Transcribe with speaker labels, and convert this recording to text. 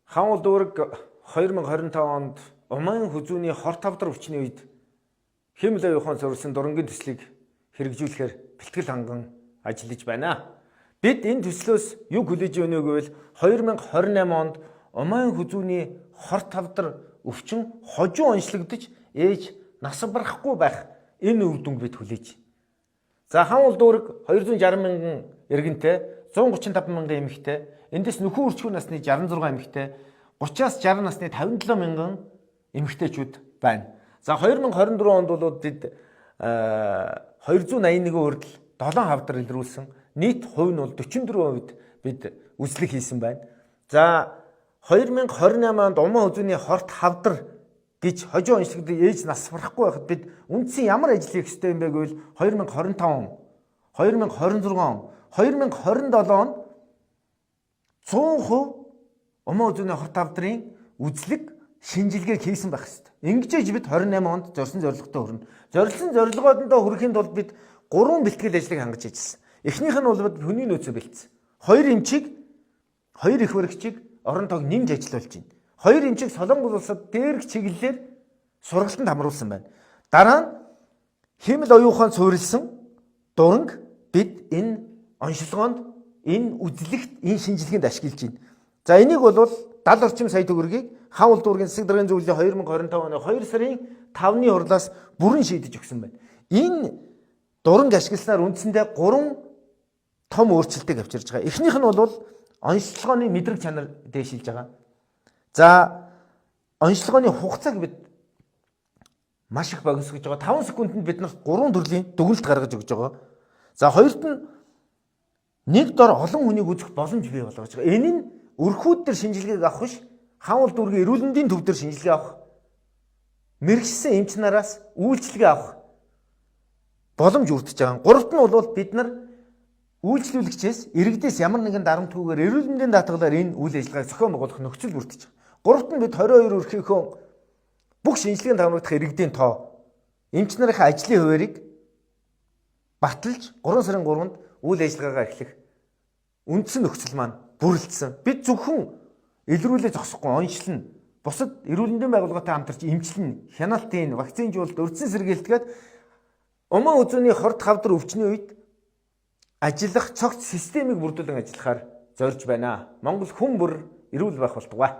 Speaker 1: Хаул дүүрэг 2025 онд Умайн хүзүүний хор тавдар өвчний үед хэмэл оюухан суурилсан дурангийн төслийг хэрэгжүүлэхээр бэлтгэл ханган ажиллаж байна. Бид энэ төслөөс юу хүлээж өгнө гэвэл 2028 онд Умайн хүзүүний хор тавдар өвчин хожуу онцлогдож ээж нас барахгүй байх энэ үр дүнг бид хүлээж. За хаул дүүрэг 260 мянган иргэнтэй 135 мянган эмэгтэй, эндээс нөхөн үрчхүүн насны 66 эмэгтэй, 30-аас 60 насны 57 мянган эмэгтэйчүүд байна. За 2024 онд бол бид 281 хүртэл 7 хавдар илрүүлсэн. Нийт хувь нь бол 44% бид үзлэг хийсэн байна. За 2028 онд Умайн хүзүүний хорт хавдар гэж хожуу онцлогдож ээж нас барахгүй байхад бид үндсэн ямар ажил хийх ёстой юм бэ гэвэл 2025 он, 2026 он, 2027 онд 100% Умайн хүзүүний хорт хавдрын үзлэг шинжилгээг хийсэн байх ёстой. Ингэж бид 28 онд зорьсон зорилготой хүрнэ. Зорилсон зорилгоодоо хүрэхэд бол бид 3 бэлтгэл ажлыг хангаж ажилласан. Эхнийх нь бол хүний нөөцөө бэлдсэн. 2 эмчийг, 2 их баригчийг орон тоог нэмж ажиллуулж байна. 2 эмчийг Солонгос улсад дээрх чиглэлээр сургалтанд хамруулсан байна. Дараа нь хэмэл оюухан суурилсан дуранг бид энэ онцлогоонд, энэ үзлэгт, энэ шинжилгээнд ашиглаж байна. За энийг бол 70 орчим сая төгрөгийг хаул дүүргийн засаг даргын зөвлөлийн 2025 оны 2 сарын 5-ны хурлаас бүрэн шийдэж өгсөн байна. Энэ дуранг ашигласнаар үндсэндээ 3 том өөрчлөлтийг авчирж байгаа. Эхнийх нь бол онцлогооны мэдрэг чанар дээшилж байгаа. За онцлогооны хугацааг бид маш их богиносгож байгаа. 5 секундэд бид нарт 3 төрлийн дүгнэлт гаргаж өгч байгаа. За хоёрт нь нэг дор олон хүнийг үзэх боломж бий болгож байгаа. Энэ нь өрхүүд төр шинжилгээг авах биш, хаул дүүргийн эрүүл мэндийн төв төр шинжилгээ авах, мэрэгчсэн эмч нараас үйлчилгээ авах боломж өртөж байгаа. Гуравт нь бол бид нар үйлчлүүлэгчээс иргэдээс ямар нэгэн дарамтгүйгээр эрүүл мэндийн даатгалаар энэ үйл ажиллагааг зохион байгуулах нөхцөл бүрдэж байгаа. Гуравт нь бид 22 өрхийнхөө бүх шинжилгээнд хамрагдах иргэдийн тоо, эмч нарын ажлын хуваарийг баталж 3 сарын 3-нд үйл ажиллагаагаа эхлэх үндсэн нөхцөл маань бүрэлдсэн. Бид зөвхөн илрүүлээ зогсохгүй онцлно. Бусад эрүүл мэндийн байгууллагатай хамтарч эмчилнэ, хяналтын, вакцинжуулалт, урьдчилан сэргийлтгээд Умайн хүзүүний хорт хавдар өвчний үед ажиллах цогц системийг бүрдүүлэн ажиллахаар зорж байна. Монгол хүн бүр эрүүл байх болтугай.